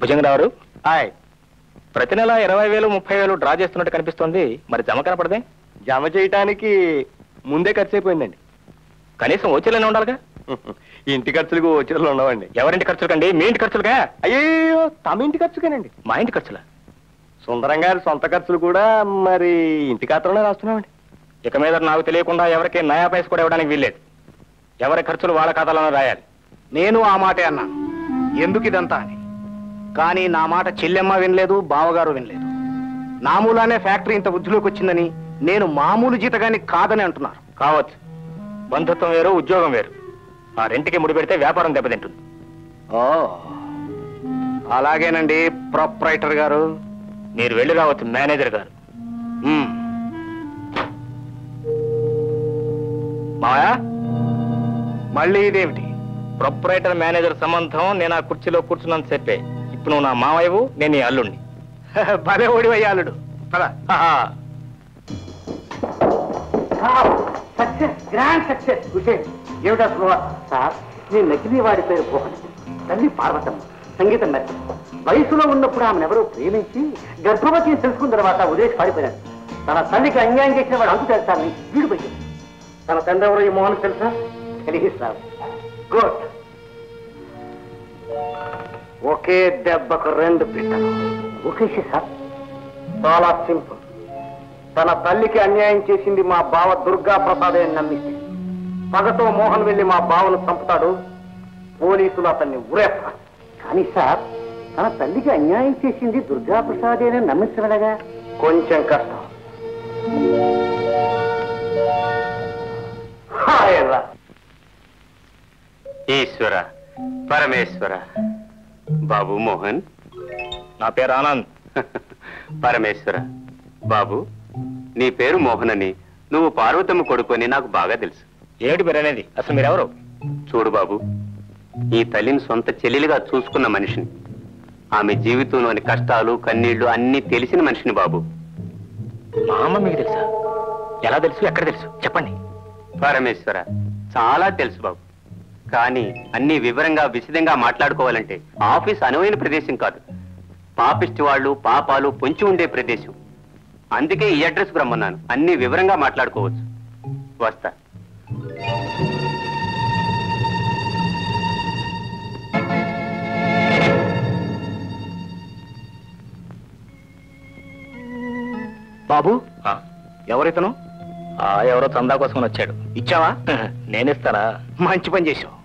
Bhujanga Rao hi. ప్రతి నెల 20,000 30,000 draw చేస్తున్నట్టు కనిపిస్తోంది, మరి జమ కనపడదే? జమ చేయటానికి ముందే ఖర్చు అయిపోయిందండి. కనీసం ఓచర్లనే ఉండాలిగా. ఇంటి ఖర్చులకు ఓచర్లు ఉండవండి. ఎవరింటి ఖర్చులకండి? మీ ఇంటి ఖర్చులుగా? అయ్యో, తమ ఇంటి ఖర్చుకేనండి. మా ఇంటి ఖర్చులా? సుందరం గారి సొంత ఖర్చులు కూడా మరి ఇంటి ఖాతాలోనే రాస్తున్నామండి. ఇక మీద నాకు తెలియకుండా ఎవరికి నయా పైస కూడా ఇవ్వడానికి వీల్లేదు. ఎవరి ఖర్చులు వాళ్ళ ఖాతాలోనే రాయాలి. నేను ఆ మాటే అన్నాను, ఎందుకు ఇదంతా అని. కానీ నా మాట చెల్లెమ్మ వినలేదు, బావగారు వినలేదు. నా మూలానే ఫ్యాక్టరీ ఇంత వృద్ధిలోకి వచ్చిందని, నేను మామూలు జీతగాని కాదని అంటున్నారు. కావచ్చు, బంధుత్వం వేరు, ఉద్యోగం వేరు. ఆ రెంటికి ముడి పెడితే వ్యాపారం దెబ్బతింటుంది. ఓ అలాగేనండి ప్రొప్రైటర్ గారు. మీరు వెళ్ళి రావచ్చు మేనేజర్ గారు. మావా, మళ్ళీ ఇదేమిటి? ప్రొప్రైటర్ మేనేజర్ సంబంధం నేను ఆ కుర్చీలో కూర్చున్నాను చెప్పే. ఇప్పుడు నువ్వు నా మావయ్యవు, నేను నీ అల్లుణ్ణి. భలే ఓడివయ్యాలుడు. Success, grand success. ఏమిటా సార్, నేను నకిలీ వాడి పేరు పోహన్, తల్లి పార్వతమ్మ, సంగీతం మెత్తం. వయసులో ఉన్నప్పుడు ఆమెను ఎవరో ప్రేమించి గర్భవతిని తెలుసుకున్న తర్వాత ఉదేశ్ పాడిపోయాడు. తన తల్లికి అన్యాయం చేసిన వాడు అంతు తెలుసాన్ని వీడు పోయాడు. తన తండ్రి ఎవరో ఈ మోహన్ తెలుసా? తెలియదు సార్. గుడ్. ఒకే దెబ్బకు 2 బిడ్డలు. ఓకే సార్, చాలా సింపుల్. తన తల్లికి అన్యాయం చేసింది మా బావ దుర్గా ప్రసాదే అని నమ్మిస్తే పగతో మోహన్ వెళ్లి మా బావను చంపుతాడు. పోలీసులు అతన్ని ఉరేస్తారు. కానీ సార్, తన తల్లికి అన్యాయం చేసింది దుర్గా ప్రసాదేనని నమ్మించడగా కొంచెం కష్టం. ఈశ్వర పరమేశ్వర. బాబు మోహన్. నా పేరు ఆనంద్. పరమేశ్వర. బాబు, నీ పేరు మోహన్ అని, నువ్వు పార్వతమ్మ కొడుకు అని నాకు బాగా తెలుసు. ఏమిటి మీరు అనేది? అసలు మీరెవరు? చూడు బాబు, ఈ తల్లిని సొంత చెల్లెలుగా చూసుకున్న మనిషిని, ఆమె జీవితంలోని కష్టాలు కన్నీళ్లు అన్నీ తెలిసిన మనిషిని బాబు. మా అమ్మ మీకు తెలుసా? ఎలా తెలుసు? ఎక్కడ తెలుసు? చెప్పండి. పరమేశ్వర, చాలా తెలుసు బాబు. కానీ అన్ని వివరంగా విశదంగా మాట్లాడుకోవాలంటే ఆఫీస్ అనువైన ప్రదేశం కాదు. పాపిష్టి వాళ్ళు పాపాలు పొంచి ఉండే ప్రదేశం. అందుకే ఈ అడ్రస్ రమ్మన్నాను. అన్ని వివరంగా మాట్లాడుకోవచ్చు. వస్తా. బాబు, ఎవరితను? ఎవరో చందా కోసం వచ్చాడు. ఇచ్చావా? నేనిస్తానా? మంచి పని చేశావు.